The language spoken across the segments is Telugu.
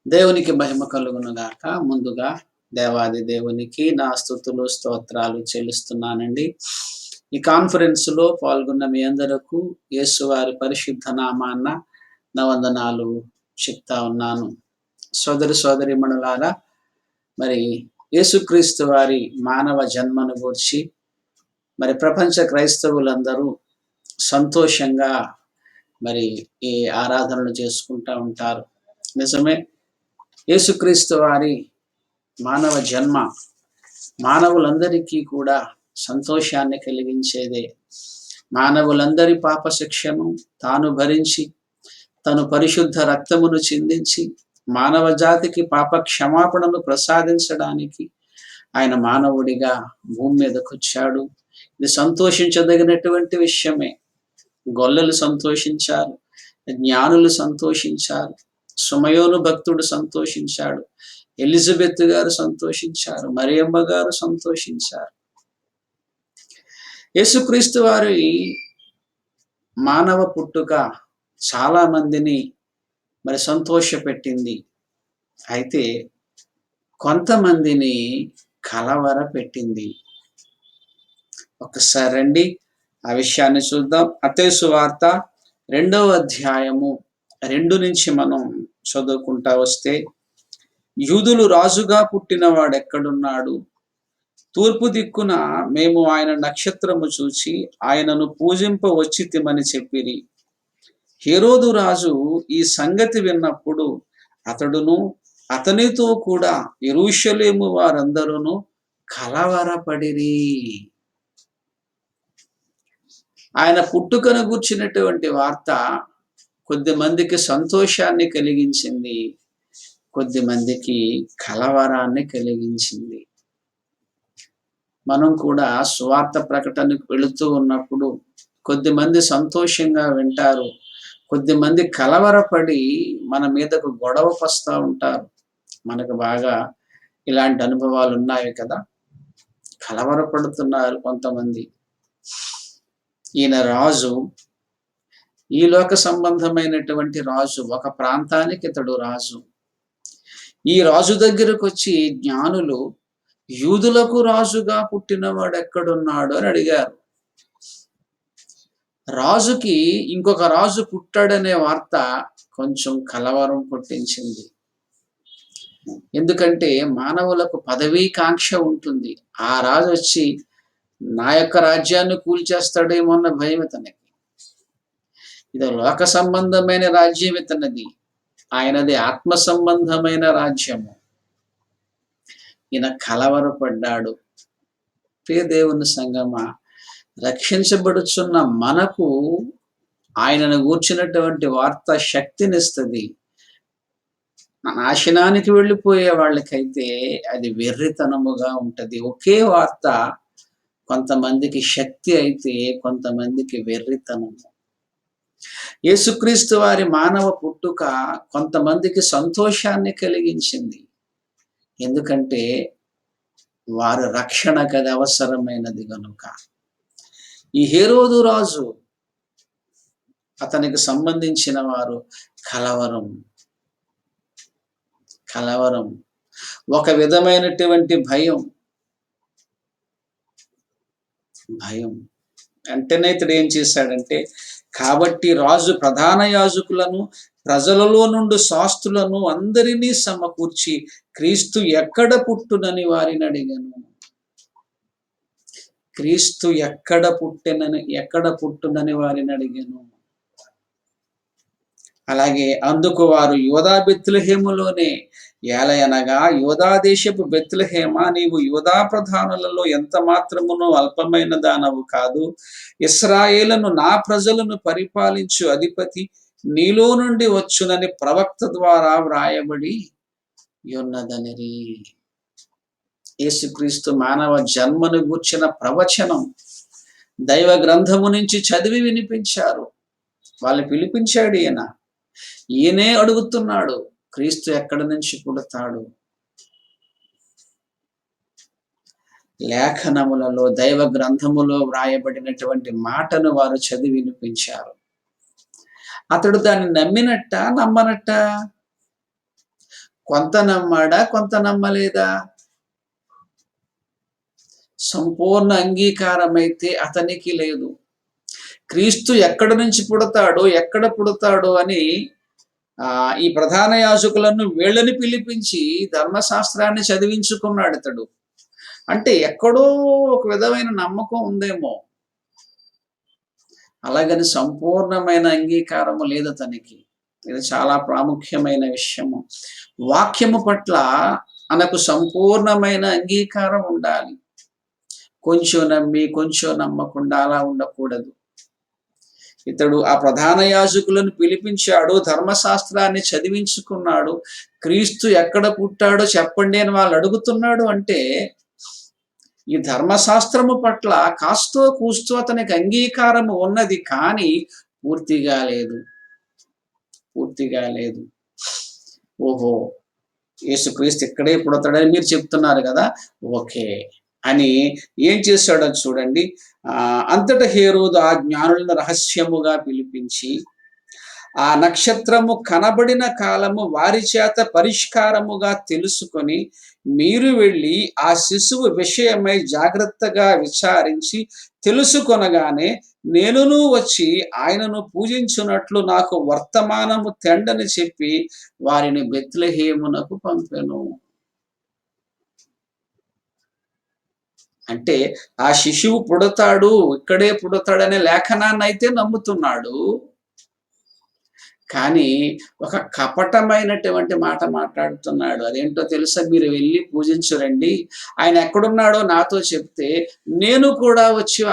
దేవునికి మహిమ కలుగును గాక. ముందుగా దేవాది దేవునికి నా స్తుతులు, స్తోత్రాలు చెల్లిస్తున్నానండి. ఈ కాన్ఫరెన్స్‌లో పాల్గొన్న మీ అందరకు యేసువారి పరిశుద్ధ నామాన నా వందనాలు చెప్తా ఉన్నాను. సోదరి సోదరీమణులారా, మరి యేసుక్రీస్తు వారి మానవ జన్మను గూర్చి మరి ప్రపంచ క్రైస్తవులందరూ సంతోషంగా మరి ఈ ఆరాధనలు చేసుకుంటా ఉంటారు. నిజమే. యేసుక్రీస్తు వారి మానవ జన్మ మానవులందరికీ కూడా సంతోషాన్ని కలిగించేదే. మానవులందరి పాప శిక్షను తాను భరించి, తను పరిశుద్ధ రక్తమును చిందించి, మానవ జాతికి పాప క్షమాపణను ప్రసాదించడానికి ఆయన మానవుడిగా భూమి మీదకొచ్చాడు. ఇది సంతోషించదగినటువంటి విషయమే. గొల్లలు సంతోషించారు, జ్ఞానులు సంతోషించారు, సుమయోను భక్తుడు సంతోషించాడు, ఎలిజబెత్ గారు సంతోషించారు, మరియమ్మ గారు సంతోషించారు. యేసుక్రీస్తు వారి మానవ పుట్టుక చాలా మందిని మరి సంతోషపెట్టింది. అయితే కొంతమందిని కలవరపెట్టింది. ఒకసారి రండి ఆ విషయాన్ని చూద్దాం. మత్తయి సువార్త 2వ అధ్యాయము 2 నుంచి మనం చదువుకుంటా వస్తే, యూదులు రాజుగా పుట్టిన వాడెక్కడున్నాడు? తూర్పు దిక్కున మేము ఆయన నక్షత్రము చూచి ఆయనను పూజింప వచ్చితిమని చెప్పిరి. హేరోదు రాజు ఈ సంగతి విన్నప్పుడు అతడును అతనితో కూడా యెరూషలేము వారందరూ కలవరపడిరి. ఆయన పుట్టుకను గూర్చినటువంటి వార్త కొద్దిమందికి సంతోషాన్ని కలిగించింది, కొద్దిమందికి కలవరాన్ని కలిగించింది. మనం కూడా సువార్త ప్రకటనకు వెళుతూ ఉన్నప్పుడు కొద్దిమంది సంతోషంగా వింటారు, కొద్దిమంది కలవరపడి మన మీదకు గొడవ పస్తా ఉంటారు. మనకు బాగా ఇలాంటి అనుభవాలు ఉన్నాయి కదా. కలవరపడుతున్నారు కొంతమంది. ఈయన రాజు, ఈ లోక సంబంధమైనటువంటి రాజు, ఒక ప్రాంతానికి ఇతడు రాజు. ఈ రాజు దగ్గరకు వచ్చి జ్ఞానులు, యూదులకు రాజుగా పుట్టినవాడు ఎక్కడున్నాడు అని అడిగారు. రాజుకి ఇంకొక రాజు పుట్టాడనే వార్త కొంచెం కలవరం పుట్టించింది. ఎందుకంటే మానవులకు పదవీకాంక్ష ఉంటుంది. ఆ రాజు వచ్చి నా యొక్క రాజ్యాన్ని కూల్చేస్తాడేమో అన్న భయం ఇతనికి. ఇది లోక సంబంధమైన రాజ్యం ఇతనిది, ఆయనది ఆత్మ సంబంధమైన రాజ్యము. ఈయన కలవరపడ్డాడు. ప్రియ దేవుని సంగమా, రక్షించబడుచున్న మనకు ఆయనను గూర్చినటువంటి వార్త శక్తినిస్తుంది. నాశనానికి వెళ్ళిపోయే వాళ్ళకైతే అది వెర్రితనముగా ఉంటది. ఒకే వార్త కొంతమందికి శక్తి అయితే కొంతమందికి వెర్రితనము. యేసుక్రీస్తు వారి మానవ పుట్టుక కొంతమందికి సంతోషాన్ని కలిగించింది. ఎందుకంటే వారి రక్షణకు అది అవసరమైనది గనుక. ఈ హేరోదు రాజు, అతనికి సంబంధించిన వారు కలవరం. ఒక విధమైనటువంటి భయం. వెంటనే ఇతడు ఏం చేశాడంటే, కాబట్టి రాజు ప్రధాన యాజకులను, ప్రజలలో నుండి శాస్త్రులను అందరినీ సమకూర్చి క్రీస్తు ఎక్కడ పుట్టునని వారిని అడిగాను. క్రీస్తు ఎక్కడ పుట్టునని వారిని అడిగాను. అలాగే అందుకు వారు యూదా బెత్లెహేములోనే, ఏలయనగా యూదా దేశపు బెత్లెహేమ, నీవు యూదా ప్రధానులలో ఎంత మాత్రమును అల్పమైన దానవు కాదు. ఇశ్రాయేలును నా ప్రజలను పరిపాలించు అధిపతి నీలో నుండి వచ్చునని ప్రవక్త ద్వారా వ్రాయబడి యున్నదనిరి. యేసుక్రీస్తు మానవ జన్మను గూర్చిన ప్రవచనం దైవ గ్రంథము నుంచి చదివి వినిపించారు. వాళ్ళు పిలిపించాడు ఈయనే అడుగుతున్నాడు, క్రీస్తు ఎక్కడి నుంచి పుడతాడు? లేఖనములలో, దైవ గ్రంథములో వ్రాయబడినటువంటి మాటను వారు చదివి వినిపించారు. అతడు దాన్ని నమ్మినట్ట, నమ్మనట్ట? కొంత నమ్మాడా? కొంత నమ్మలేదా? సంపూర్ణ అంగీకారమైతే అతనికి లేదు. క్రీస్తు ఎక్కడి నుంచి పుడతాడో, ఎక్కడ పుడతాడో అని ఈ ప్రధాన యాజకులను వీళ్ళని పిలిపించి ధర్మశాస్త్రాన్ని చదివించుకున్నాడితడు. అంటే ఎక్కడో ఒక విధమైన నమ్మకం ఉందేమో. అలాగని సంపూర్ణమైన అంగీకారము లేదతనికి. ఇది చాలా ప్రాముఖ్యమైన విషయము. వాక్యము పట్ల మనకు సంపూర్ణమైన అంగీకారం ఉండాలి. కొంచెం నమ్మి, కొంచెం నమ్మకుండా అలా ఉండకూడదు. ఇతడు ఆ ప్రధాన యాజకులను పిలిపించాడు, ధర్మశాస్త్రాన్ని చదివించుకున్నాడు. క్రీస్తు ఎక్కడ పుట్టాడో చెప్పండి అని వాళ్ళు అడుగుతున్నాడు అంటే, ఈ ధర్మశాస్త్రము పట్ల కాస్తో కూస్తో అతనికి అంగీకారము ఉన్నది, కానీ పూర్తిగా లేదు. పూర్తిగా లేదు. ఓహో! యేసుక్రీస్తు ఇక్కడే పుడతాడని మీరు చెప్తున్నారు కదా! ఓకే. అని ఏం చేశాడో చూడండి. అంతటా హేరోదు ఆ జ్ఞానులను రహస్యముగా పిలిపించి, ఆ నక్షత్రము కనబడిన కాలము వారి చేత పరిష్కారముగా తెలుసుకొని, మీరు వెళ్ళి ఆ శిశువు విషయమై జాగ్రత్తగా విచారించి తెలుసుకొనగానే నేనును వచ్చి ఆయనను పూజించున్నట్లు నాకు వర్తమానము తెండని చెప్పి వారిని బెత్లెహేమునకు పంపెను. అంటే ఆ శిశువు పుడతాడు, ఇక్కడే పుడతాడనే లేఖనాన్నయితే నమ్ముతున్నాడు. కానీ ఒక కపటమైనటువంటి మాట మాట్లాడుతున్నాడు. అదేంటో తెలుసా? మీరు వెళ్లి పూజించురండి. ఆయన ఎక్కడున్నాడో నాతో చెప్తే నేను కూడా వచ్చి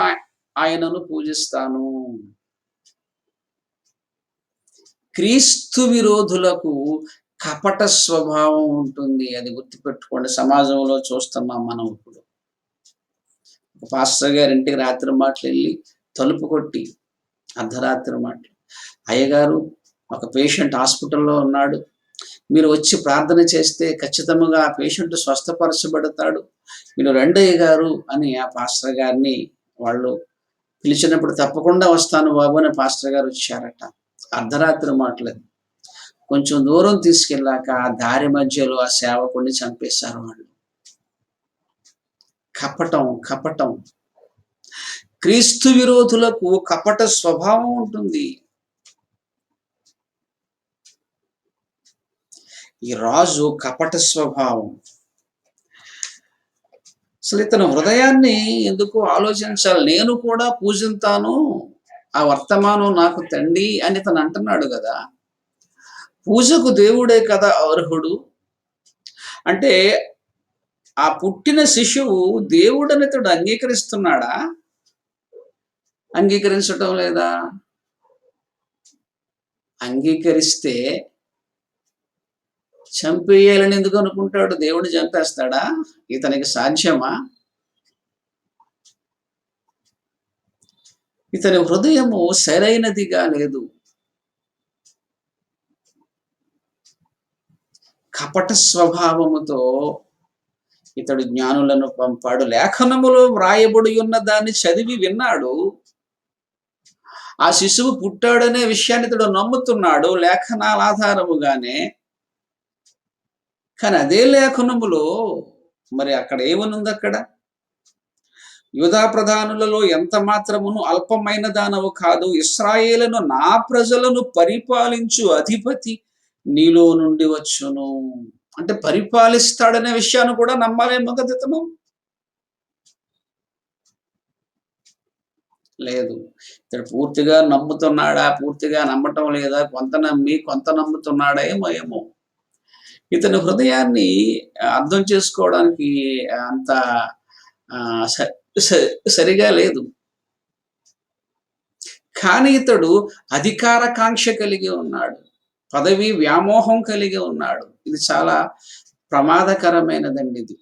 ఆయనను పూజిస్తాను. క్రీస్తు విరోధులకు కపట స్వభావం ఉంటుంది. అది గుర్తుపెట్టుకోండి. సమాజంలో చూస్తున్నాం మనం ఇప్పుడు. పాస్టర్ గారి ఇంటికి రాత్రి మాటలు వెళ్ళి తలుపు కొట్టి అర్ధరాత్రి మాటలు, అయ్యగారు ఒక పేషెంట్ హాస్పిటల్లో ఉన్నాడు, మీరు వచ్చి ప్రార్థన చేస్తే ఖచ్చితంగా ఆ పేషెంట్ స్వస్థపరచబడతాడు, మీరు రండి అయ్యగారు అని ఆ పాస్టర్ గారిని వాళ్ళు పిలిచినప్పుడు తప్పకుండా వస్తాను బాబు అని పాస్టర్ గారు వచ్చారట. అర్ధరాత్రి మాటలేదు. కొంచెం దూరం తీసుకెళ్ళాక ఆ దారి మధ్యలో ఆ సేవకుడిని చంపేశారు వాళ్ళు. కపటం, కపటం. క్రీస్తు విరోధులకు కపట స్వభావం ఉంటుంది. ఈ రాజు కపట స్వభావం. అసలు ఇతను హృదయాన్ని ఎందుకు ఆలోచించాలి? నేను కూడా పూజింతాను, ఆ వర్తమానం నాకు తండి అని ఇతను అంటున్నాడు కదా. పూజకు దేవుడే కదా అర్హుడు. అంటే ఆ పుట్టిన శిశువు దేవుడని ఇతడు అంగీకరిస్తున్నాడా? అంగీకరించటం లేదా? అంగీకరిస్తే చంపేయాలని ఎందుకు అనుకుంటాడు? దేవుడు చంపేస్తాడా? ఇతనికి సాధ్యమా? ఇతని హృదయము సరైనదిగా లేదు. కపట స్వభావముతో ఇతడు జ్ఞానులను పంపాడు. లేఖనములో వ్రాయబడి ఉన్న దాన్ని చదివి విన్నాడు. ఆ శిశువు పుట్టాడనే విషయాన్ని ఇతడు నమ్ముతున్నాడు లేఖనాల ఆధారముగానే. కానీ అదే లేఖనములో మరి అక్కడ ఏమనుంది? అక్కడ యూదా ప్రధానులలో ఎంత మాత్రమును అల్పమైన దానవు కాదు, ఇశ్రాయేలును నా ప్రజలను పరిపాలించు అధిపతి నీలో నుండి వచ్చును. అంటే పరిపాలిస్తాడనే విషయాన్ని కూడా నమ్మాలేమో కదా ఇతను. లేదు. ఇతడు పూర్తిగా నమ్ముతున్నాడా? పూర్తిగా నమ్మటం లేదా? కొంత నమ్మి కొంత నమ్ముతున్నాడా ఏమో ఏమో. ఇతని హృదయాన్ని అర్థం చేసుకోవడానికి అంత సరిగా లేదు. కానీ ఇతడు అధికార కాంక్ష కలిగి ఉన్నాడు, పదవి వ్యామోహం కలిగి ఉన్నాడు. ఇది చాలా ప్రమాదకరమైనదండి. ఇది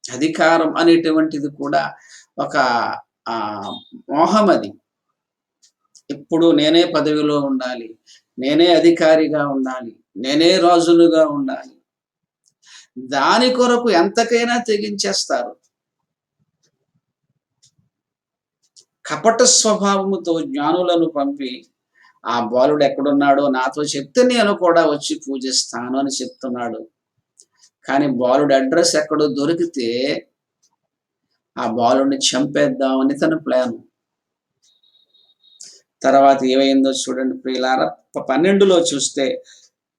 అధికారం అనేటువంటిది కూడా ఒక మోహం. అది ఎప్పుడు నేనే పదవిలో ఉండాలి, నేనే అధికారిగా ఉండాలి, నేనే రాజులుగా ఉండాలి. దాని కొరకు ఎంతకైనా తెగించేస్తారు. కపట స్వభావముతో జ్ఞానులను పంపి ఆ బాలుడు ఎక్కడున్నాడో నాతో చెప్తే నేను కూడా వచ్చి పూజిస్తాను అని చెప్తున్నాడు. కానీ బాలుడి అడ్రస్ ఎక్కడో దొరికితే ఆ బాలుడిని చంపేద్దామని తన ప్లాను. తర్వాత ఏమైందో చూడండి ప్రియులారా. 12లో చూస్తే,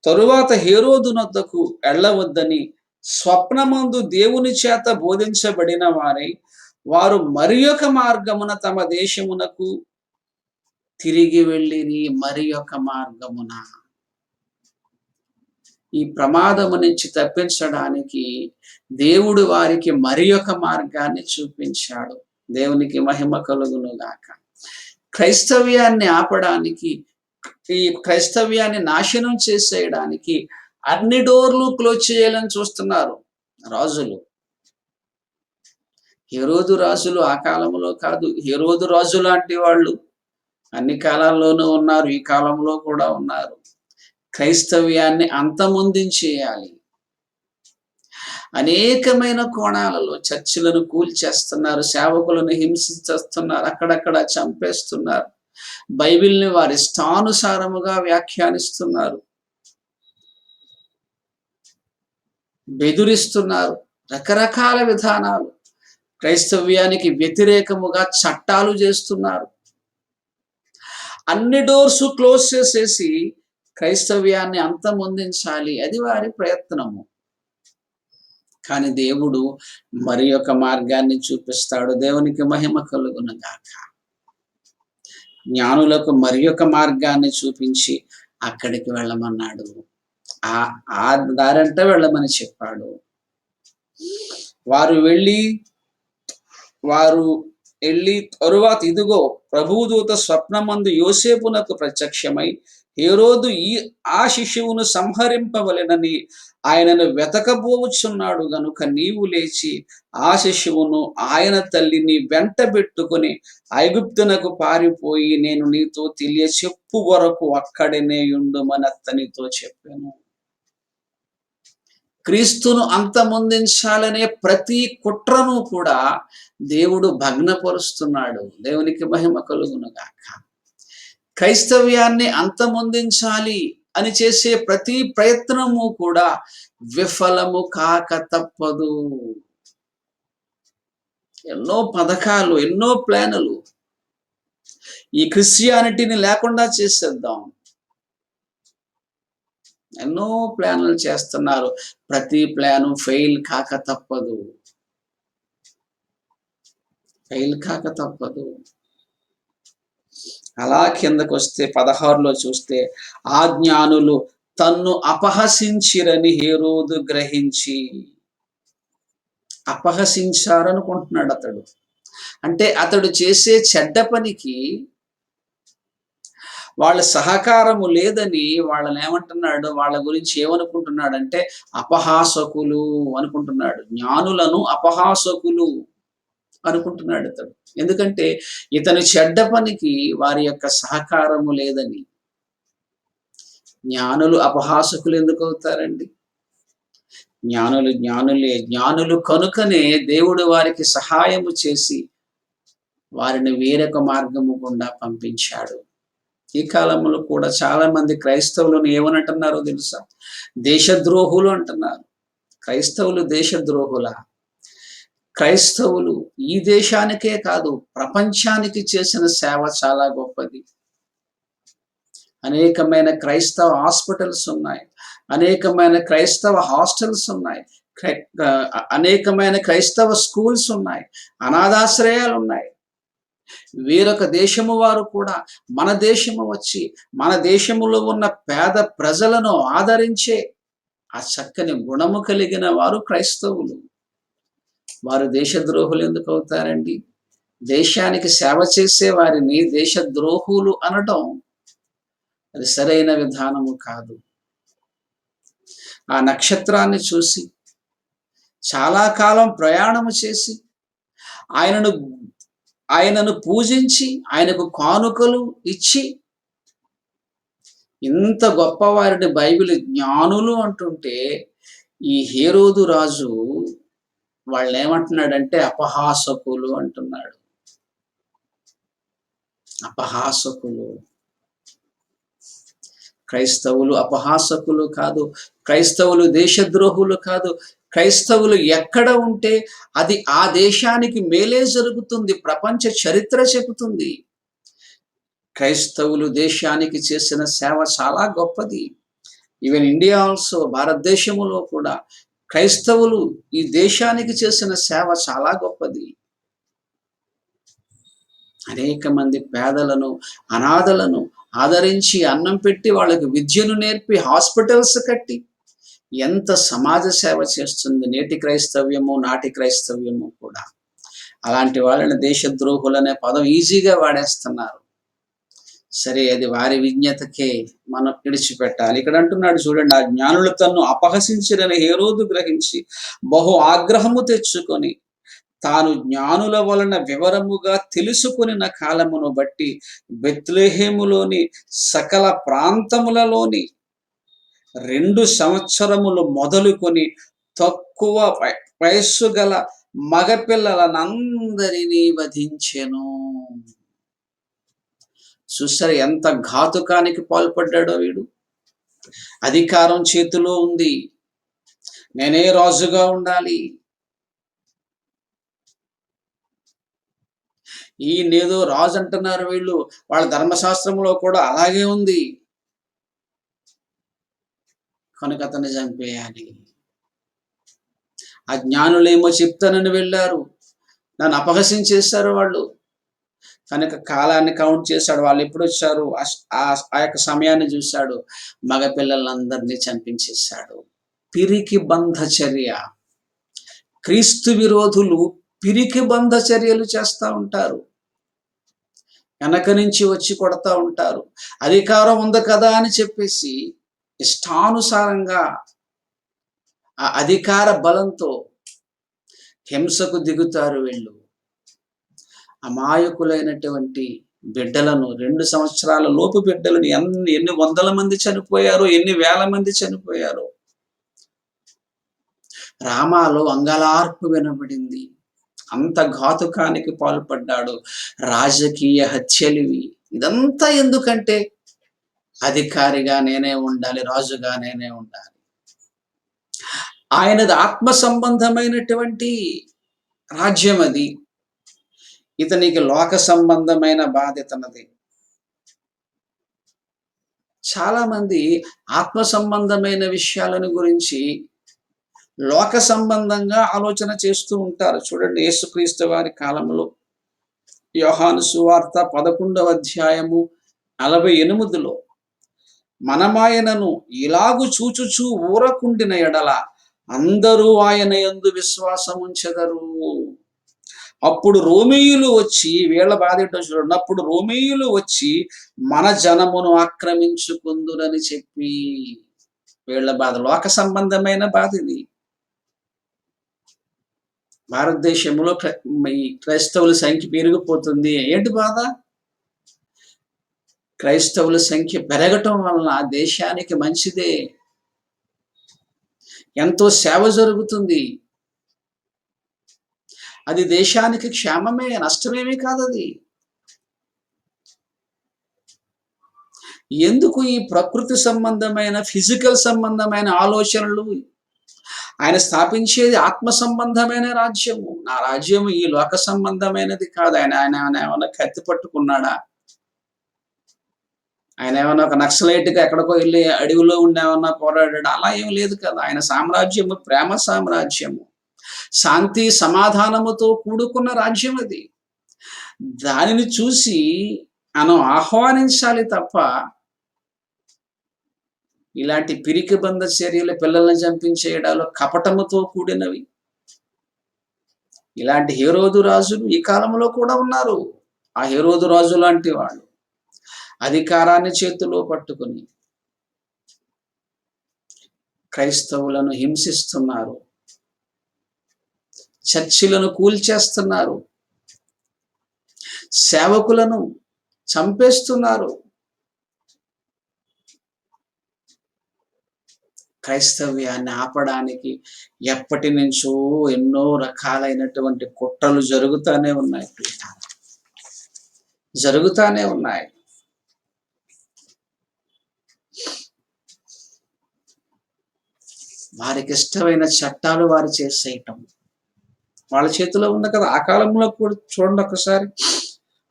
తరువాత హేరోదునొద్దకు ఎళ్ళవద్దని స్వప్నమందు దేవుని చేత బోధించబడిన వారు మరియొక మార్గమున తమ దేశమునకు తిరిగి వెళ్ళిరి. మరియొక మార్గమున. ఈ ప్రమాదము నుంచి తప్పించడానికి దేవుడు వారికి మరియొక మార్గాన్ని చూపించాడు. దేవునికి మహిమ కలుగును గాక. క్రైస్తవ్యాన్ని ఆపడానికి, ఈ క్రైస్తవ్యాన్ని నాశనం చేసేయడానికి అన్ని డోర్లు క్లోజ్ చేయాలని చూస్తున్నారు రాజులు. హెరోదు రాజులు ఆ కాలంలో కాదు, హెరోదు రాజు లాంటి వాళ్ళు అన్ని కాలాల్లోనూ ఉన్నారు, ఈ కాలంలో కూడా ఉన్నారు. క్రైస్తవ్యాన్ని అంతమొందించేయాలి. అనేకమైన కోణాలలో చర్చిలను కూల్చేస్తున్నారు, సేవకులను హింసించేస్తున్నారు, అక్కడక్కడ చంపేస్తున్నారు, బైబిల్ని వారి ఇష్టానుసారముగా వ్యాఖ్యానిస్తున్నారు, బెదిరిస్తున్నారు. రకరకాల విధానాలు, క్రైస్తవ్యానికి వ్యతిరేకముగా చట్టాలు చేస్తున్నారు. అన్ని డోర్స్ క్లోజ్ చేసేసి క్రైస్తవ్యాన్ని అంతమొందించాలి, అది వారి ప్రయత్నము. కానీ దేవుడు మరి ఒక మార్గాన్ని చూపిస్తాడు. దేవునికి మహిమ కలుగును గాక. జ్ఞానులకు మరి ఒక మార్గాన్ని చూపించి అక్కడికి వెళ్ళమన్నాడు. ఆ దారంట వెళ్ళమని చెప్పాడు. వారు వెళ్ళి తరువాత ఇదిగో ప్రభువు దూత స్వప్నమందు యోసేపునకు ప్రత్యక్షమై, హేరోదు ఆ శిశువును సంహరింపవలెనని ఆయనను వెతకబోచున్నాడు గనుక నీవు లేచి ఆ శిశువును ఆయన తల్లిని వెంటబెట్టుకుని ఐగుప్తునకు పారిపోయి నేను నీతో తెలియచెప్పు వరకు అక్కడనే యుండుమని అతనితో చెప్పాను. క్రీస్తును అంతమొందించాలనే ప్రతి కుట్రను కూడా దేవుడు భగ్నపరుస్తున్నాడు. దేవునికి మహిమ కలుగును గాక. క్రైస్తవ్యాన్ని అంతమొందించాలి అని చేసే ప్రతి ప్రయత్నము కూడా విఫలము కాక తప్పదు. ఎన్నో పథకాలు, ఎన్నో ప్లానులు. ఈ క్రిస్టియానిటీని లేకుండా చేసేద్దాం, ఎన్నో ప్లాన్లు చేస్తున్నారు. ప్రతి ప్లాను ఫెయిల్ కాక తప్పదు, ఫెయిల్ కాక తప్పదు. అలా కిందకు వస్తే 16లో చూస్తే, ఆ జ్ఞానులు తన్ను అపహసించిరని హేరోదు గ్రహించి. అపహసించారనుకుంటున్నాడు అతడు. అంటే అతడు చేసే చెడ్డ పనికి వాళ్ళ సహకారము లేదని వాళ్ళని ఏమంటున్నాడు, వాళ్ళ గురించి ఏమనుకుంటున్నాడంటే అపహాసకులు అనుకుంటున్నాడు. జ్ఞానులను అపహాసకులు అనుకుంటున్నాడు ఇతడు. ఎందుకంటే ఇతని చెడ్డ పనికి వారి యొక్క సహకారము లేదని. జ్ఞానులు అపహాసకులు ఎందుకు అవుతారండి? జ్ఞానులు జ్ఞానులే. జ్ఞానులు కనుకనే దేవుడు వారికి సహాయము చేసి వారిని వేరొక మార్గము గుండా పంపించాడు. ఈ కాలంలో కూడా చాలా మంది క్రైస్తవులను ఏమనంటున్నారో తెలుసా? దేశద్రోహులు అంటున్నారు. క్రైస్తవులు దేశద్రోహులా? క్రైస్తవులు ఈ దేశానికే కాదు, ప్రపంచానికి చేసిన సేవ చాలా గొప్పది. అనేకమైన క్రైస్తవ హాస్పిటల్స్ ఉన్నాయి, అనేకమైన క్రైస్తవ హాస్టల్స్ ఉన్నాయి, అనేకమైన క్రైస్తవ స్కూల్స్ ఉన్నాయి, అనాథాశ్రయాలు ఉన్నాయి. వేరొక దేశము వారు కూడా మన దేశము వచ్చి మన దేశములో ఉన్న పేద ప్రజలను ఆదరించే ఆ చక్కని గుణము కలిగిన వారు క్రైస్తవులు. వారు దేశద్రోహులు ఎందుకు అవుతారండి? దేశానికి సేవ చేసే వారిని దేశద్రోహులు అనడం అది సరైన విధానము కాదు. ఆ నక్షత్రాన్ని చూసి చాలా కాలం ప్రయాణము చేసి ఆయనను పూజించి ఆయనకు కానుకలు ఇచ్చి ఇంత గొప్పవారిని బైబిల్ జ్ఞానులు అంటుంటే, ఈ హేరోదు రాజు వాళ్ళని ఏమంటున్నాడంటే అపహాసకులు అంటున్నాడు. అపహాసకులు. క్రైస్తవులు అపహాసకులు కాదు, క్రైస్తవులు దేశద్రోహులు కాదు, క్రైస్తవులు ఎక్కడ ఉంటే అది ఆ దేశానికి మేలే జరుగుతుంది. ప్రపంచ చరిత్ర చెబుతుంది. క్రైస్తవులు దేశానికి చేసిన సేవ చాలా గొప్పది. ఈవెన్ ఇండియా ఆల్సో, భారతదేశములో కూడా క్రైస్తవులు ఈ దేశానికి చేసిన సేవ చాలా గొప్పది. అనేక మంది పేదలను, అనాథలను ఆదరించి అన్నం పెట్టి వాళ్ళకి విద్యను నేర్పి హాస్పిటల్స్ కట్టి ఎంత సమాజ సేవ చేస్తుంది నేటి క్రైస్తవ్యము, నాటి క్రైస్తవ్యము కూడా. అలాంటి వాళ్ళని దేశద్రోహులనే పదం ఈజీగా వాడేస్తున్నారు. సరే, అది వారి విజ్ఞతకే మనం విడిచిపెట్టాలి. ఇక్కడ అంటున్నాడు చూడండి, ఆ జ్ఞానులు తన్ను అపహసించిరని హేరోదు గ్రహించి బహు ఆగ్రహము తెచ్చుకొని తాను జ్ఞానుల వలన వివరముగా తెలుసుకొనిన కాలమును బట్టి బెత్లెహేములోని సకల ప్రాంతములలోని 2 సంవత్సరములు మొదలుకొని తక్కువ వయస్సు గల మగపిల్లలనందరినీ వధించెను. చూసారా ఎంత ఘాతుకానికి పాల్పడ్డాడో వీడు. అధికారం చేతిలో ఉంది, నేనే రాజుగా ఉండాలి, ఈయనేదో రాజు అంటున్నారు వీళ్ళు, వాళ్ళ ధర్మశాస్త్రంలో కూడా అలాగే ఉంది కనుక అతన్ని చంపేయాలి. ఆ జ్ఞానులేమో చెప్తానని వెళ్ళారు, నన్ను అపహసించేశారు వాళ్ళు. కనుక కాలాన్ని కౌంట్ చేశాడు, వాళ్ళు ఎప్పుడు వచ్చారు ఆ యొక్క సమయాన్ని చూశాడు, మగపిల్లలందరినీ చంపించేశాడు. పిరికి బంధ చర్య. క్రీస్తు విరోధులు పిరికి బంధ చర్యలు చేస్తూ ఉంటారు. వెనక నుంచి వచ్చి కొడతా ఉంటారు. అధికారం ఉంది కదా అని చెప్పేసి ఇష్టానుసారంగా ఆ అధికార బలంతో హింసకు దిగుతారు వీళ్ళు. అమాయకులైనటువంటి బిడ్డలను, 2 సంవత్సరాల లోపు బిడ్డలను ఎన్ని వందల మంది చనిపోయారో, ఎన్ని వేల మంది చనిపోయారో. రామాలో అంగలార్పు వినబడింది. అంత ఘాతుకానికి పాల్పడ్డాడు. రాజకీయ హత్యలివి. ఇదంతా ఎందుకంటే అధికారిగా నేనే ఉండాలి, రాజుగా నేనే ఉండాలి. ఆయనది ఆత్మ సంబంధమైనటువంటి రాజ్యం అది. ఇతనికి లోక సంబంధమైన బాధ్యతనది. చాలా మంది ఆత్మ సంబంధమైన విషయాలను గురించి లోక సంబంధంగా ఆలోచన చేస్తూ ఉంటారు. చూడండి, యేసుక్రీస్తు వారి కాలంలో యోహాను సువార్త 11వ అధ్యాయము 48లో మనమాయనను ఇలాగు చూచుచూ ఊరకుండిన ఎడల అందరూ ఆయన యందు విశ్వాసముంచెదరు. అప్పుడు రోమీయులు వచ్చి, వీళ్ళ బాధ ఏంటో చూడండి, అప్పుడు రోమీయులు వచ్చి మన జనమును ఆక్రమించుకుందురని చెప్పి. వీళ్ళ బాధ లోక సంబంధమైన బాధ ఇది. భారతదేశంలో ఈ క్రైస్తవుల సంఖ్య పెరిగిపోతుంది. ఏంటి బాధ? క్రైస్తవుల సంఖ్య పెరగటం వలన దేశానికి మంచిదే, ఎంతో సేవ జరుగుతుంది, అది దేశానికి క్షేమమే, నష్టమేమీ కాదది. ఎందుకు ఈ ప్రకృతి సంబంధమైన, ఫిజికల్ సంబంధమైన ఆలోచనలు? ఆయన స్థాపించేది ఆత్మ సంబంధమైన రాజ్యము. నా రాజ్యము ఈ లోక సంబంధమైనది కాదు. ఆయన ఏమన్నా కత్తి పట్టుకున్నాడా? ఆయన ఏమన్నా ఒక నక్సలైట్గా ఎక్కడికో వెళ్ళి అడవిలో ఉండి ఏమన్నా పోరాడాడు? అలా ఏం లేదు కదా. ఆయన సామ్రాజ్యము ప్రేమ సామ్రాజ్యము, శాంతి సమాధానముతో కూడుకున్న రాజ్యం అది. దానిని చూసి మనం ఆహ్వానించాలి తప్ప ఇలాంటి పిరికి బంధ చర్యలు, పిల్లల్ని చంపించేయడాలు కపటముతో కూడినవి. ఇలాంటి హేరోదు రాజులు ఈ కాలంలో కూడా ఉన్నారు. ఆ హేరోదు రాజు లాంటి వాళ్ళు అధికారాన్ని చేతిలో పట్టుకుని క్రైస్తవులను హింసిస్తున్నారు, చర్చిలను కూల్చేస్తున్నారు, సేవకులను చంపేస్తున్నారు. క్రైస్తవ్యాన్ని ఆపడానికి ఎప్పటి నుంచో ఎన్నో రకాలైనటువంటి కుట్రలు జరుగుతూనే ఉన్నాయి, జరుగుతూనే ఉన్నాయి. వారికి ఇష్టమైన చట్టాలు వారు చేసేయటం వాళ్ళ చేతిలో ఉంది కదా. ఆ కాలంలో కూడా చూడండి ఒకసారి,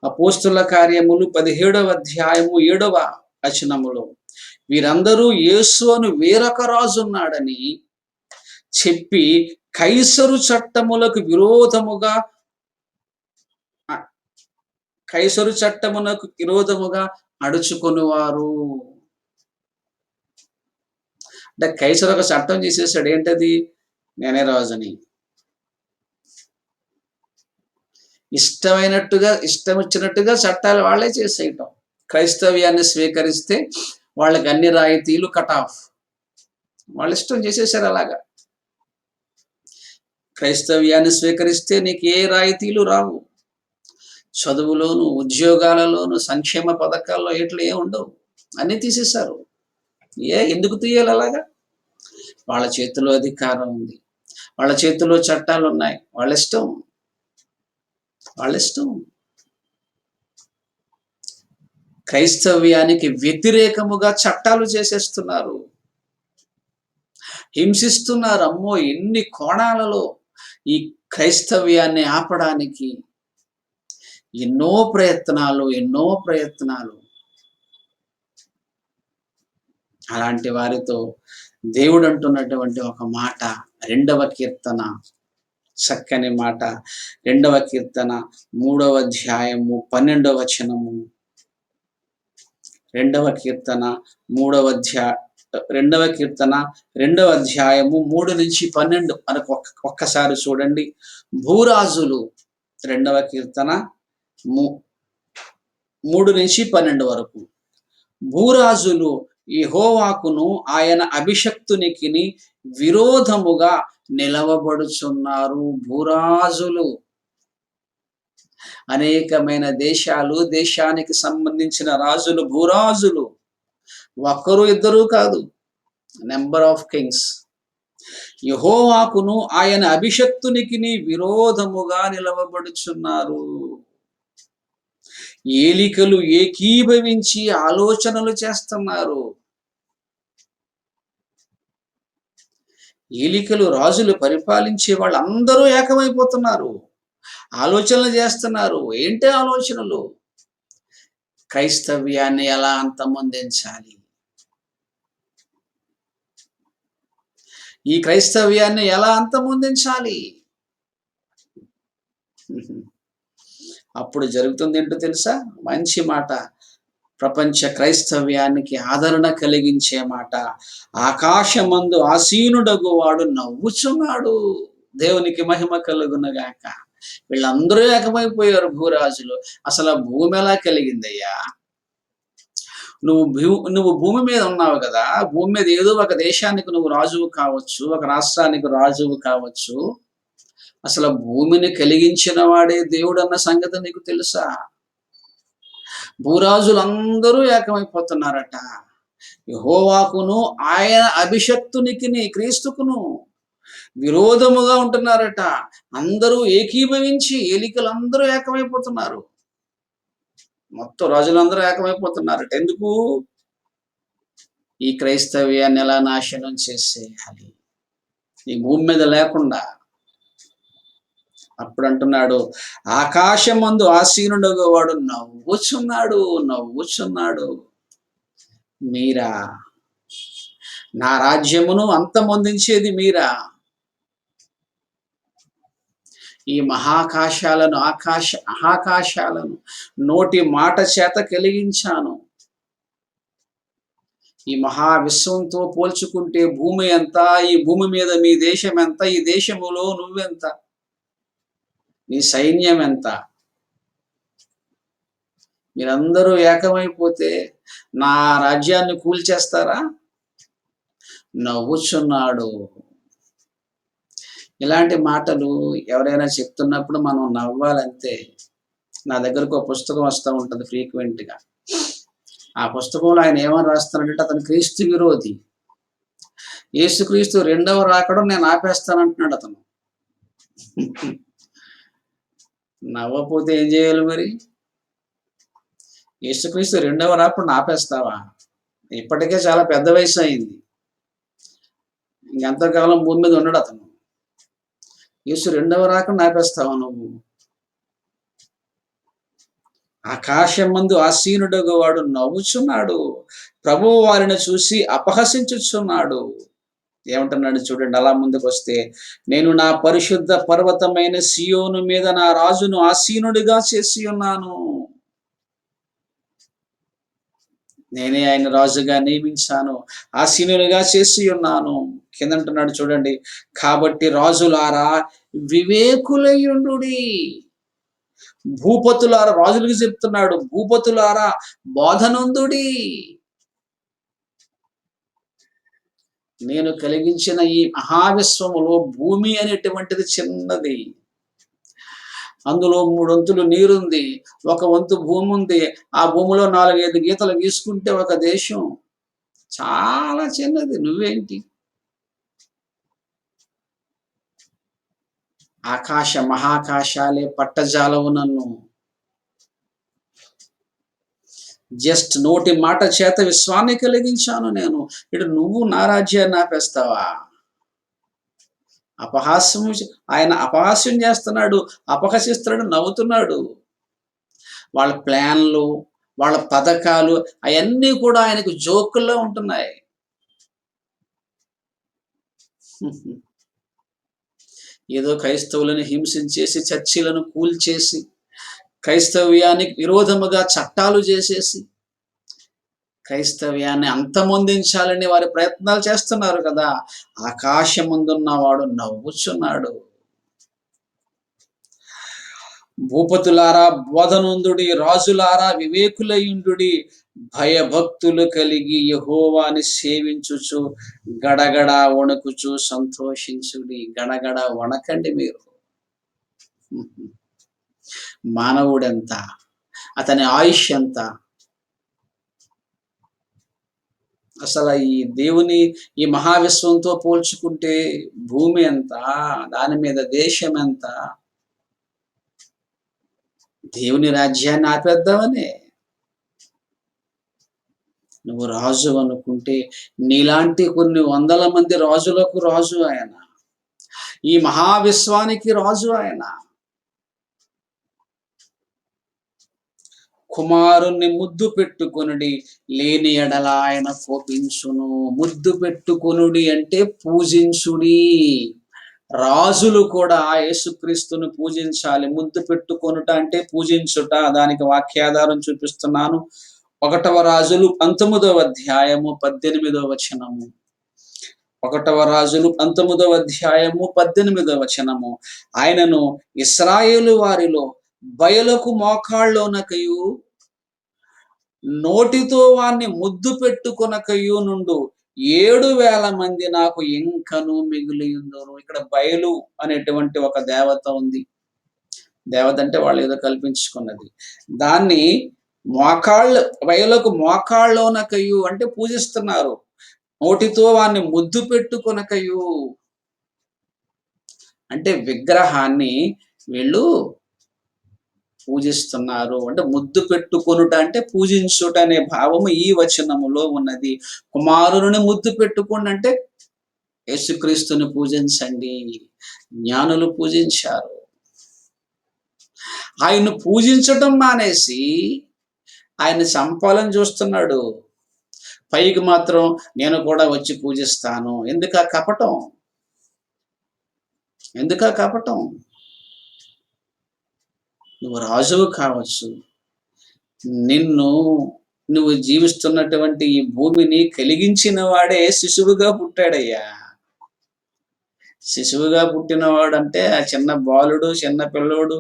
అపోస్తుల కార్యములు 17వ అధ్యాయము 7వ వచనములో వీరందరూ యేసు అను వేరొక రాజు ఉన్నాడని చెప్పి కైసరు చట్టములకు విరోధముగా కైసరు చట్టమునకు విరోధముగా నడుచుకొనివారు. అంటే కైసరు ఒక చట్టం చేసేసాడు. ఏంటది? నేనే రాజుని. ఇష్టమైనట్టుగా ఇష్టం వచ్చినట్టుగా చట్టాలు వాళ్ళే చేసేయటం. క్రైస్తవ్యాన్ని స్వీకరిస్తే వాళ్ళకి అన్ని రాయితీలు కట్ ఆఫ్. వాళ్ళ ఇష్టం చేసేసారు అలాగా. క్రైస్తవ్యాన్ని స్వీకరిస్తే నీకు ఏ రాయితీలు రావు. చదువులోను, ఉద్యోగాలలోను, సంక్షేమ పథకాల్లో ఇట్లా ఏమి ఉండవు. అన్నీ తీసేశారు. ఎందుకు తీయాలి అలాగా? వాళ్ళ చేతిలో అధికారం ఉంది, వాళ్ళ చేతిలో చట్టాలు ఉన్నాయి. వాళ్ళ ఇష్టం, వాళ్ళ ఇష్టం. క్రైస్తవ్యానికి వ్యతిరేకముగా చట్టాలు చేసేస్తున్నారు, హింసిస్తున్నారు. అమ్మో, ఎన్ని కోణాలలో ఈ క్రైస్తవ్యాన్ని ఆపడానికి ఎన్నో ప్రయత్నాలు. అలాంటి వారితో దేవుడు అంటున్నటువంటి ఒక మాట, 2వ కీర్తన, చక్కని మాట. 2వ కీర్తన 3వ అధ్యాయము 12వ వచనము. 2వ కీర్తన 2వ అధ్యాయము 3-12 మనకు ఒక్కసారి చూడండి. భూరాజులు 2వ కీర్తన 3-12 వరకు. భూరాజులు యెహోవాకును ఆయన అభిషక్తునికి విరోధముగా నిలవబడుచున్నారు. భూరాజులు, అనేకమైన దేశాలు, దేశానికి సంబంధించిన రాజులు, భూరాజులు, ఒక్కరు ఇద్దరు కాదు, నెంబర్ ఆఫ్ కింగ్స్. యెహోవాకును ఆయన అభిషక్తునికి విరోధముగా నిలవబడుచున్నారు. ఏలికలు ఏకీభవించి ఆలోచనలు చేస్తున్నారు. ఏలికలు, రాజులు, పరిపాలించే వాళ్ళందరూ ఏకమైపోతున్నారు, ఆలోచనలు చేస్తున్నారు. ఏంటి ఆలోచనలు? క్రైస్తవ్యాన్ని ఎలా అంతమొందించాలి, ఈ క్రైస్తవ్యాన్ని ఎలా అంతమొందించాలి. అప్పుడు జరుగుతుంది ఏంటో తెలుసా? మంచి మాట, ప్రపంచ క్రైస్తవ్యానికి ఆదరణ కలిగించే మాట. ఆకాశమందు ఆసీనుడగు వాడు నవ్వుచున్నాడు. దేవునికి మహిమ కలుగునుగాక. వీళ్ళందరూ ఏకమైపోయారు, భూరాజులు. అసలు భూమి ఎలా కలిగిందయ్యా? నువ్వు భూమి మీద ఉన్నావు కదా. భూమి మీద ఏదో ఒక దేశానికి నువ్వు రాజువు కావచ్చు, ఒక రాష్ట్రానికి రాజువు కావచ్చు. అసలు భూమిని కలిగించిన వాడే దేవుడు అన్న సంగతి నీకు తెలుసా? భూరాజులందరూ ఏకమైపోతున్నారట. యెహోవాకును ఆయన అభిషక్తునికి, క్రీస్తుకును విరోధముగా ఉంటున్నారట. అందరూ ఏకీభవించి ఏలికలందరూ ఏకమైపోతున్నారు. మొత్తం రాజులందరూ ఏకమైపోతున్నారట. ఎందుకు? ఈ క్రైస్తవ్యాన్ని ఎలా నాశనం చేసేయాలి, ఈ భూమి మీద లేకుండా. అప్పుడు అంటున్నాడు, ఆకాశమందు ఆసీనుడుగా వాడు నవ్వుచున్నాడు. మీరా? నా రాజ్యమును అంతమొందించేది మీరా? ఈ ఆకాశాలను నోటి మాట చేత కలిగించాను. ఈ మహావిశ్వంతో పోల్చుకుంటే భూమి ఎంత, ఈ భూమి మీద మీ దేశం ఎంత, ఈ దేశములో నువ్వెంత, నీ సైన్యం ఎంత? మీరందరూ ఏకమైపోతే నా రాజ్యాన్ని కూల్చేస్తారా? నవ్వుచున్నాడు. ఇలాంటి మాటలు ఎవరైనా చెప్తున్నప్పుడు మనం నవ్వాలంతే. నా దగ్గరకు ఒక పుస్తకం వస్తూ ఉంటుంది ఫ్రీక్వెంట్గా. ఆ పుస్తకంలో ఆయన ఏమని రాస్తానంటే, అతను క్రీస్తు విరోధి. యేసుక్రీస్తు 2వ రాకడం నేను ఆపేస్తానంటున్నాడు అతను. నవ్వపోతే ఏం చేయాలి మరి? యేసుక్రీస్తు 2వ రాకడం ఆపేస్తావా? ఇప్పటికే చాలా పెద్ద వయసు అయింది, ఇంకెంతకాలం భూమి మీద ఉండడు అతను. యేసు రెండవ రాకడ ఆపేస్తావా నువ్వు? ఆకాశమందు ఆసీనుడగు వాడు నవ్వుచున్నాడు. ప్రభువు వారిని చూసి అపహసించుచున్నాడు. ఏమంటున్నాడు చూడండి అలా ముందుకొస్తే, నేను నా పరిశుద్ధ పర్వతమైన సియోను మీద నా రాజును ఆసీనుడిగా చేసి ఉన్నాను. నేనే ఆయన రాజుగా నియమించాను, ఆసీనునిగా చేసి ఉన్నాను. కిందంటున్నాడు చూడండి, కాబట్టి రాజులారా వివేకులయుండుడి. భూపతులారా, రాజులకి చెప్తున్నాడు, భూపతులారా బోధనొందుడి. నేను కలిగించిన ఈ మహావిశ్వములో భూమి అనేటువంటిది చిన్నది. అందులో 3 వంతులు నీరుంది, 1 వంతు భూమి ఉంది. ఆ భూమిలో 4, 5 గీతలు గీసుకుంటే ఒక దేశం. చాలా చిన్నది. నువ్వేంటి? ఆకాశ మహాకాశాలే పట్టజాలవు నన్ను. జస్ట్ నోటి మాట చేత విశ్వాన్ని కలిగించాను నేను. ఇటు నువ్వు నా రాజ్యాన్ని ఆపేస్తావా? ఆయన అపహాస్యం చేస్తున్నాడు, అపహసిస్తున్నాడు, నవ్వుతున్నాడు. వాళ్ళ ప్లాన్లు, వాళ్ళ పథకాలు అవన్నీ కూడా ఆయనకు జోకుల్లో ఉంటున్నాయి. ఏదో క్రైస్తవులను హింసించేసి, చర్చిలను కూల్చేసి, క్రైస్తవ్యానికి విరోధముగా చట్టాలు చేసేసి, క్రైస్తవ్యాన్ని అంతమొందించాలని వారి ప్రయత్నాలు చేస్తున్నారు కదా. ఆకాశమందున్నవాడు నవ్వుచున్నాడు. భూపతులారా బోధనొందుడి, రాజులారా వివేకులయుండుడి, భయభక్తులు కలిగి యెహోవాని సేవించుచు గడగడ వణుకుచు సంతోషించుడి. గడగడ వణకండి మీరు. మానవుడెంత? అతని ఆయుష్ ఎంత? అసలు ఈ దేవుని ఈ మహావిశ్వంతో పోల్చుకుంటే భూమి ఎంత? దాని మీద దేశం ఎంత? దేవుని రాజ్యాన్ని ఆపేద్దామనే. నువ్వు రాజు అనుకుంటే నీలాంటి కొన్ని వందల మంది రాజులకు రాజు ఆయన. ఈ మహావిశ్వానికి రాజు ఆయన. కుమారుణ్ణి ముద్దు పెట్టుకొనుడి, లేని ఎడల ఆయన కోపించును. ముద్దు పెట్టుకొనుడి అంటే పూజించుడి. రాజులు కూడా యేసుక్రీస్తును పూజించాలి. ముద్దు పెట్టుకొనుట అంటే పూజించుట. దానికి వాక్యాధారం చూపిస్తున్నాను. 1వ రాజులు 19వ అధ్యాయము 18వ వచనము. 1వ రాజులు 19వ అధ్యాయము 18వ వచనము. ఆయనను ఇశ్రాయేలు వారిలో బయలుకు మోకాళ్ళోనకయు నోటితో వాణ్ణి ముద్దు పెట్టుకొనకయు నుండు 7,000 మంది నాకు ఇంకను మిగిలియుందురు. ఇక్కడ బయలు అనేటువంటి ఒక దేవత ఉంది. దేవత అంటే వాళ్ళు ఏదో కల్పించుకున్నది. దాన్ని బయలుకు మోకాళ్ళోనకయు అంటే పూజిస్తున్నారు. నోటితో వాణ్ణి ముద్దు పెట్టుకొనకయు అంటే విగ్రహాన్ని వీళ్ళు పూజిస్తున్నారు. అంటే ముద్దు పెట్టుకొనుట అంటే పూజించుట అనే భావము ఈ వచనములో ఉన్నది. కుమారుని ముద్దు పెట్టుకోండి అంటే యేసుక్రీస్తుని పూజించండి. జ్ఞానులు పూజించారు. ఆయన్ను పూజించటం మానేసి ఆయన చంపాలని చూస్తున్నాడు. పైకి మాత్రం నేను కూడా వచ్చి పూజిస్తాను. ఎందుకా కపటం? ఎందుకా కపటం? నువ్వు రాజువు కావచ్చు. నువ్వు జీవిస్తున్నటువంటి ఈ భూమిని కలిగించిన వాడే శిశువుగా పుట్టాడయ్యా. శిశువుగా పుట్టినవాడంటే ఆ చిన్న బాలుడు, చిన్న పిల్లోడు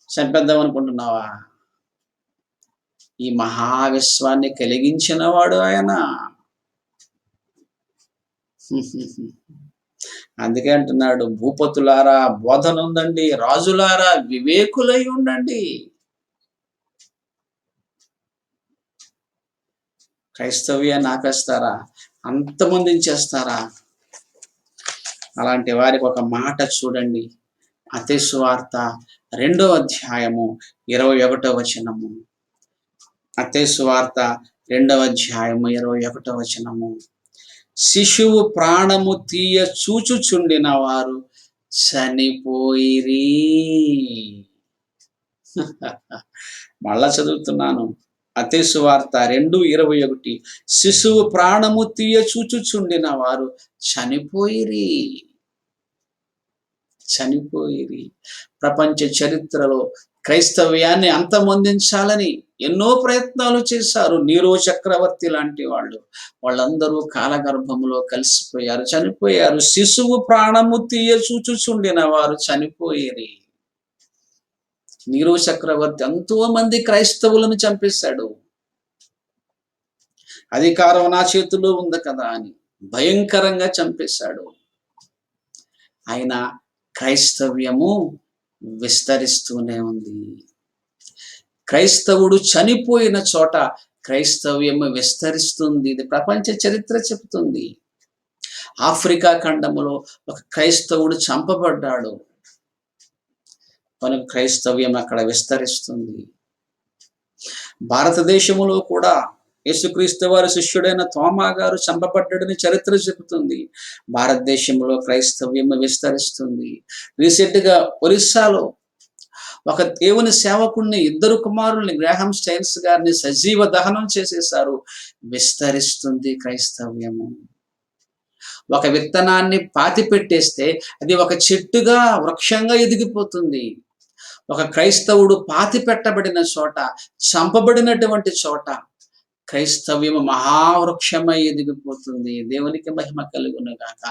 చంపేద్దాం అనుకుంటున్నావా? ఈ మహావిశ్వాన్ని కలిగించిన వాడు ఆయన. అందుకే అంటున్నాడు, భూపతులారా బోధనుందండి, రాజులారా వివేకులై ఉండండి. క్రైస్తవ్యాన్ని ఆపేస్తారా? అంతమొందించేస్తారా? అలాంటి వారికి ఒక మాట చూడండి. మత్తయి సువార్త 2వ అధ్యాయము 21వ వచనము. మత్తయి సువార్త 2వ అధ్యాయము 21వ వచనము. శిశువు ప్రాణము తీయ చూచుచుండిన వారు చనిపోయిరి. మళ్ళా చదువుతున్నాను. మత్తయి సువార్త 2:21. శిశువు ప్రాణము తీయ చూచుచుండిన వారు చనిపోయిరి. చనిపోయిరి. ప్రపంచ చరిత్రలో క్రైస్తవ్యాన్ని అంతమొందించాలని ఎన్నో ప్రయత్నాలు చేశారు. నీరో చక్రవర్తి లాంటి వాళ్ళు. వాళ్ళందరూ కాలగర్భంలో కలిసిపోయారు, చనిపోయారు. శిశువు ప్రాణము తీయ చూచుచుండిన వారు చనిపోయిరి. నీరో చక్రవర్తి ఎంతో మంది క్రైస్తవులను చంపేశాడు. అధికారం నా చేతిలో ఉంది కదా అని భయంకరంగా చంపేశాడు. ఆయన క్రైస్తవ్యము విస్తరిస్తూనే ఉంది. క్రైస్తవుడు చనిపోయిన చోట క్రైస్తవ్యము విస్తరిస్తుంది. ఇది ప్రపంచ చరిత్ర చెబుతుంది. ఆఫ్రికా ఖండములో ఒక క్రైస్తవుడు చంపబడ్డాడు కనుక క్రైస్తవ్యం అక్కడ విస్తరిస్తుంది. భారతదేశములో కూడా యేసుక్రీస్తు వారి శిష్యుడైన తోమా గారు చంపబడ్డాడని చరిత్ర చెబుతుంది. భారతదేశంలో క్రైస్తవ్యం విస్తరిస్తుంది. రీసెంట్ గా ఒరిస్సాలో ఒక దేవుని సేవకుడిని, 2 కుమారుల్ని, గ్రాహం స్టైన్స్ గారిని సజీవ దహనం చేసేశారు. విస్తరిస్తుంది క్రైస్తవ్యము. ఒక విత్తనాన్ని పాతి పెట్టేస్తే అది ఒక చెట్టుగా, వృక్షంగా ఎదిగిపోతుంది. ఒక క్రైస్తవుడు పాతి పెట్టబడిన చోట, చంపబడినటువంటి చోట క్రైస్తవ్యము మహావృక్షమై ఎదిగిపోతుంది. దేవునికి మహిమ కలుగును గాక.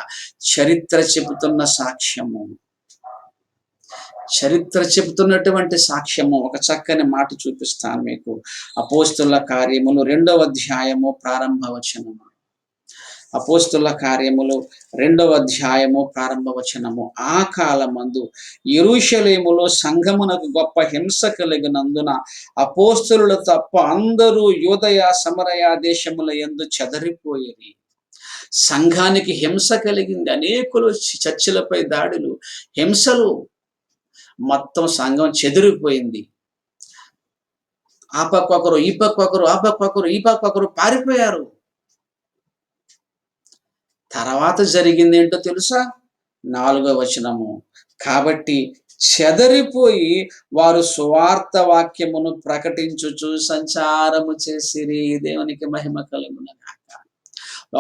చరిత్ర చెబుతున్న సాక్ష్యము, చరిత్ర చెబుతున్నటువంటి సాక్ష్యము. ఒక చక్కని మాట చూపిస్తాను మీకు. అపోస్తుల కార్యములు 2వ అధ్యాయము ప్రారంభ వచనము. అపోస్తుల కార్యములు 2వ అధ్యాయము ప్రారంభ వచనము. ఆ కాలమందు యెరూషలేములో సంఘమునకు గొప్ప హింస కలిగినందున అపోస్తులు తప్ప అందరూ యూదయ సమరయ దేశముల యందు చెదరిపోయిరి. సంఘానికి హింస కలిగింది. అనేకులు చర్చిలపై దాడులు, హింసలు. మొత్తం సంఘం చెదిరిపోయింది. ఆ పక్క ఒకరు, ఈ పక్క ఒకరు, ఆ పక్క ఒకరు, ఈ పక్క ఒకరు పారిపోయారు. తర్వాత జరిగింది ఏంటో తెలుసా? 4వ వచనము. కాబట్టి చెదరిపోయి వారు సువార్త వాక్యమును ప్రకటించుచు సంచారము చేసిరి. దేవునికి మహిమ కలుగును గాక.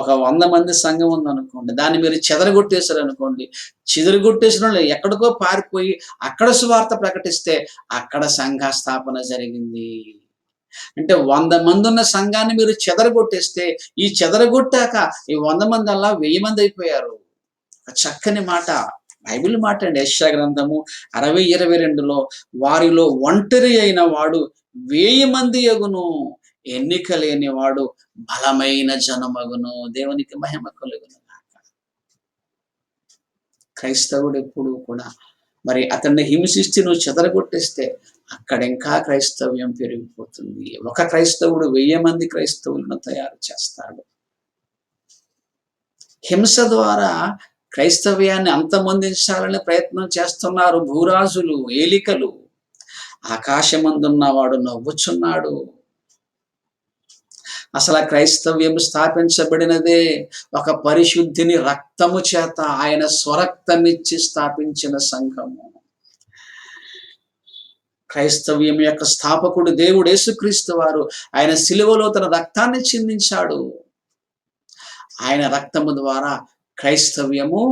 ఒక 100 మంది సంఘం ఉందనుకోండి, దాన్ని మీరు చెదరగొట్టేశారు అనుకోండి. చెదరగొట్టేసిన వాళ్ళు ఎక్కడికో పారిపోయి అక్కడ సువార్త ప్రకటిస్తే అక్కడ సంఘ స్థాపన జరిగింది. అంటే 100 మంది ఉన్న సంఘాన్ని మీరు చెదరగొట్టేస్తే, ఈ చెదరగొట్టాక ఈ 100 మంది అలా 1000 మంది అయిపోయారు. చక్కని మాట, బైబిల్ మాట అండి. యెషయా గ్రంథము 60:22లో వారిలో ఒంటరి అయిన వాడు 1000 మంది యగును, ఎన్నిక లేని వాడు బలమైన జనమగును. దేవునికి మహిమ కలుగును గాక. క్రైస్తవుడు ఎప్పుడు కూడా మరి అతన్ని హింసిస్తే నువ్వు చెదరగొట్టేస్తే అక్కడ ఇంకా క్రైస్తవ్యం పెరిగిపోతుంది. ఒక క్రైస్తవుడు 1000 మంది క్రైస్తవులను తయారు చేస్తాడు. హింస ద్వారా క్రైస్తవ్యాన్ని అంతమొందించాలని ప్రయత్నం చేస్తున్నారు భూరాజులు, ఏలికలు. ఆకాశమందున్నవాడు నవ్వుచున్నాడు. అసలు క్రైస్తవ్యం స్థాపించబడినదే ఒక పరిశుద్ధిని రక్తము చేత, ఆయన స్వరక్తమిచ్చి స్థాపించిన సంఘము. క్రైస్తవ్యం యొక్క స్థాపకుడు దేవుడు యేసుక్రీస్తు వారు. ఆయన సిలువలో తన రక్తాన్ని చిందించాడు. ఆయన రక్తము ద్వారా క్రైస్తవ్యము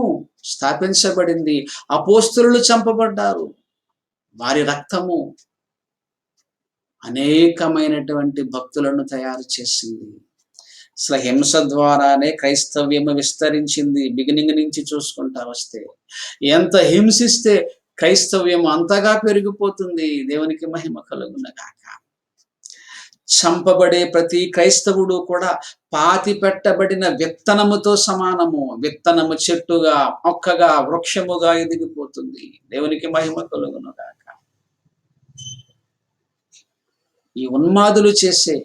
స్థాపించబడింది. అపోస్తలులు చంపబడ్డారు. వారి రక్తము అనేకమైనటువంటి భక్తులను తయారు చేసింది. అసలు హింస ద్వారానే క్రైస్తవ్యము విస్తరించింది. బిగినింగ్ నుంచి చూసుకుంటా వస్తే ఎంత హింసిస్తే క్రైస్తవ్యం అంతగా పెరిగిపోతుంది. దేవునికి మహిమ కలుగును గాక. చంపబడే ప్రతి క్రైస్తవుడు కూడా పాతి పెట్టబడిన విత్తనముతో సమానము. విత్తనము చెట్టుగా, మొక్కగా, వృక్షముగా ఎదిగిపోతుంది. దేవునికి మహిమ కలుగును గాక. ఈ ఉన్మాదులు చేసే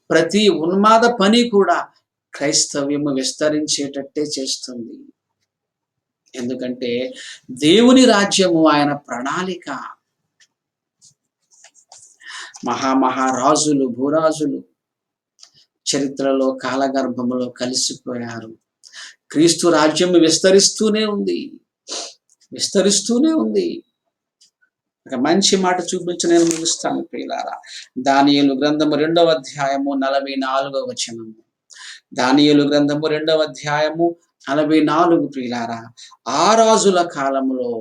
ప్రతి ఉన్మాద పని కూడా క్రైస్తవ్యము విస్తరించేటట్టే చేస్తుంది. ఎందుకంటే దేవుని రాజ్యము ఆయన ప్రణాళిక. మహారాజులు, భూరాజులు చరిత్రలో కాలగర్భములో కలిసిపోయారు. క్రీస్తు రాజ్యం విస్తరిస్తూనే ఉంది, విస్తరిస్తూనే ఉంది. ఒక మంచి మాట చూపించి నేను ముగిస్తాను ప్రియులారా. దానియేలు గ్రంథము 2వ అధ్యాయము 44వ వచనము. దానియేలు గ్రంథము 2వ అధ్యాయము 44 ప్రియులారా. ఆ రాజుల కాలములో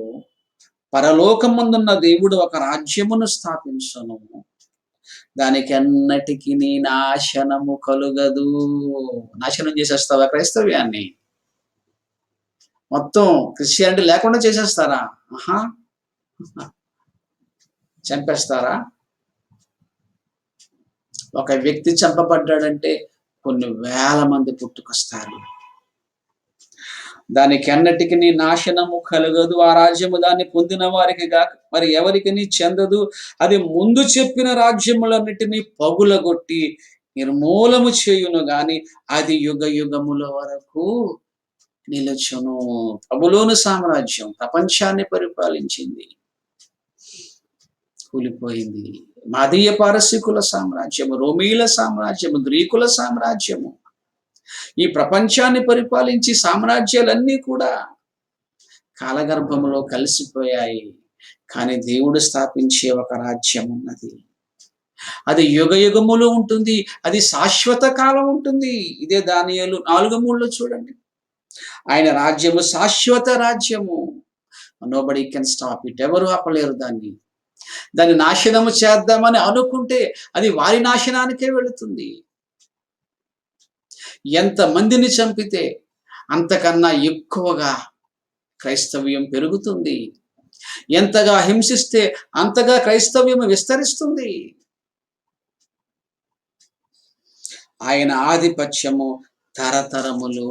పరలోకమందున్న దేవుడు ఒక రాజ్యమును స్థాపించును, దానికి అన్నటికి నాశనము కలుగదు. నాశనం చేసేస్తావా క్రైస్తవ్యాన్ని? మొత్తం క్రిస్టియానిటీ లేకుండా చేసేస్తారా? ఆహా, చంపేస్తారా? ఒక వ్యక్తి చంపబడ్డాడంటే కొన్ని వేల మంది పుట్టుకొస్తారు. దానికి అన్నటికి నాశనము కలగదు. ఆ రాజ్యము దాన్ని పొందిన వారికి గాక మరి ఎవరికి చెందదు. అది ముందు చెప్పిన రాజ్యములన్నిటినీ పగులగొట్టి నిర్మూలము చేయును గాని అది యుగ యుగముల వరకు నిలుచును. బబులోను సామ్రాజ్యం ప్రపంచాన్ని పరిపాలించింది, కూలిపోయింది. మాదీయ పారసీకుల సామ్రాజ్యము, రోమీల సామ్రాజ్యము, గ్రీకుల సామ్రాజ్యము, ఈ ప్రపంచాన్ని పరిపాలించి సామ్రాజ్యాలన్నీ కూడా కాలగర్భములో కలిసిపోయాయి. కానీ దేవుడు స్థాపించే ఒక రాజ్యం ఉన్నది, అది యుగ యుగములు ఉంటుంది, అది శాశ్వత కాలం ఉంటుంది. ఇదే దానియేలు 4:3 చూడండి. ఆయన రాజ్యము శాశ్వత రాజ్యము. Nobody can stop it. ఎవరు ఆపలేరు దాన్ని. దాన్ని నాశనము చేద్దామని అనుకుంటే అది వారి నాశనానికే వెళుతుంది. ఎంత మందిని చంపితే అంతకన్నా ఎక్కువగా క్రైస్తవ్యం పెరుగుతుంది. ఎంతగా హింసిస్తే అంతగా క్రైస్తవ్యం విస్తరిస్తుంది. ఆయన ఆధిపత్యము తరతరములు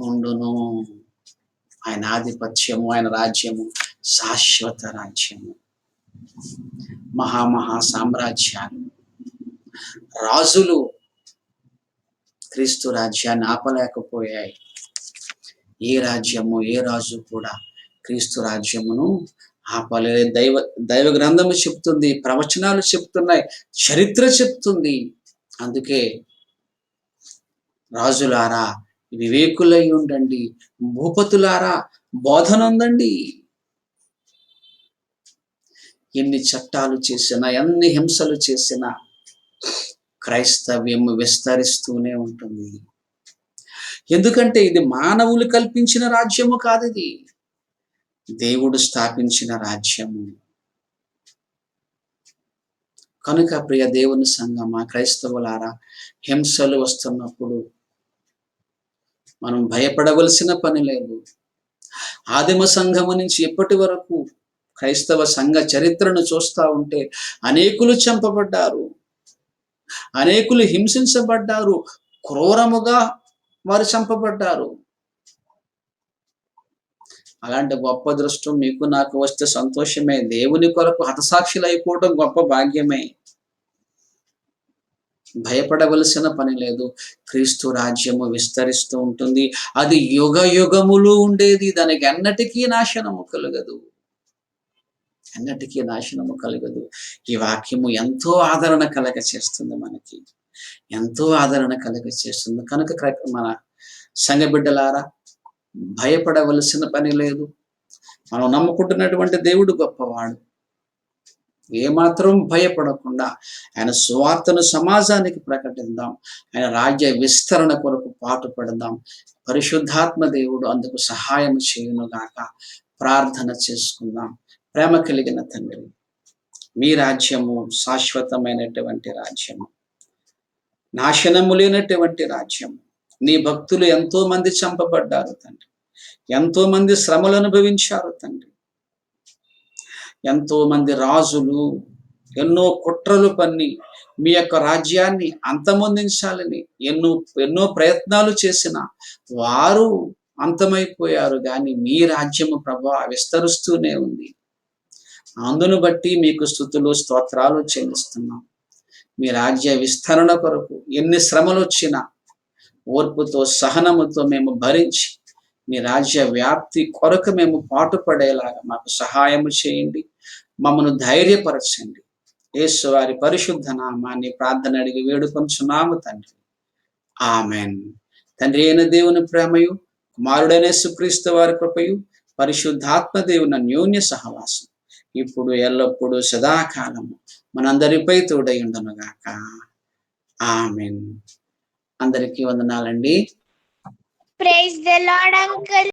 ఉండును. ఆయన ఆధిపత్యము, ఆయన రాజ్యము శాశ్వత రాజ్యము. మహామహా సామ్రాజ్యాలు, రాజులు క్రీస్తు రాజ్యాన్ని ఆపలేకపోయాయి. ఏ రాజ్యము, ఏ రాజు కూడా క్రీస్తు రాజ్యమును ఆపలేదు. దైవ గ్రంథము చెప్తుంది, ప్రవచనాలు చెప్తున్నాయి, చరిత్ర చెప్తుంది. అందుకే రాజులారా వివేకులై ఉండండి, భూపతులారా బోధనందండి. ఎన్ని చట్టాలు చేసినా, ఎన్ని హింసలు చేసినా క్రైస్తవ్యం విస్తరిస్తూనే ఉంటుంది. ఎందుకంటే ఇది మానవులు కల్పించిన రాజ్యము కాదు, ఇది దేవుడు స్థాపించిన రాజ్యము. కనుక ప్రియ దేవుని సంగమా, క్రైస్తవులారా, హింసలు వస్తున్నప్పుడు మనం భయపడవలసిన పని లేదు. ఆదిమ సంఘము నుంచి ఎప్పటి వరకు క్రైస్తవ సంఘ చరిత్రను చూస్తూ ఉంటే అనేకులు చంపబడ్డారు, అనేకులు హింసించబడ్డారు, క్రూరముగా వారు చంపబడ్డారు. అలాంటి గొప్ప దృష్టం మీకు నాకు వస్తే సంతోషమే. దేవుని కొరకు హతసాక్షులు అయిపోవడం గొప్ప భాగ్యమే. భయపడవలసిన పని లేదు. క్రీస్తు రాజ్యము విస్తరిస్తూ ఉంటుంది, అది యుగ యుగములు ఉండేది. దానికి ఎన్నటికీ నాశనము కలగదు, ఎన్నటికీ నాశనము కలగదు. ఈ వాక్యము ఎంతో ఆదరణ కలగ చేస్తుంది, మనకి ఎంతో ఆదరణ కలగ చేస్తుంది. కనుక మన సంఘ బిడ్డలారా, భయపడవలసిన పని లేదు. మనం నమ్ముకుంటున్నటువంటి దేవుడు గొప్పవాడు. ఏమాత్రం భయపడకుండా ఆయన సువార్తను సమాజానికి ప్రకటిద్దాం. ఆయన రాజ్య విస్తరణ కొరకు పాటుపడదాం. పరిశుద్ధాత్మ దేవుడు అందుకు సహాయం చేయునుగాక. ప్రార్థన చేసుకుందాం. ప్రేమ కలిగిన తండ్రి, మీ రాజ్యము శాశ్వతమైనటువంటి రాజ్యము, నాశనము లేనటువంటి రాజ్యము. నీ భక్తులు ఎంతో మంది చంపబడ్డారు తండ్రి, ఎంతో మంది శ్రమలు అనుభవించారు తండ్రి. ఎంతో మంది రాజులు ఎన్నో కుట్రలు పన్ని మీ యొక్క రాజ్యాన్ని అంతమొందించాలని ఎన్నో ప్రయత్నాలు చేసిన వారు అంతమైపోయారు. కానీ మీ రాజ్యము ప్రభా విస్తరిస్తూనే ఉంది. అందును బట్టి మీకు స్తుతులు స్తోత్రాలు చెల్లిస్తున్నాం. మీ రాజ్య విస్తరణ కొరకు ఎన్ని శ్రమలు వచ్చినా ఓర్పుతో సహనముతో మేము భరించి మీ రాజ్య వ్యాప్తి కొరకు మేము పాటుపడేలాగా మాకు సహాయము చేయండి. మమ్మను ధైర్యపరచండి. యేసు వారి పరిశుద్ధ నామాన్ని ప్రార్థన అడిగి వేడుకొంచున్నాము తండ్రి. ఆమెన్. తండ్రి అయిన దేవుని ప్రేమయు, కుమారుడైన యేసుక్రీస్తు వారి కృపయు, పరిశుద్ధాత్మ దేవుని అన్యోన్య సహవాసం ఇప్పుడు ఎల్లప్పుడూ సదాకాలము మనందరిపై తోడై ఉండునుగాక. ఆమేన్. అందరికీ వందనాలండి. Praise the Lord uncle.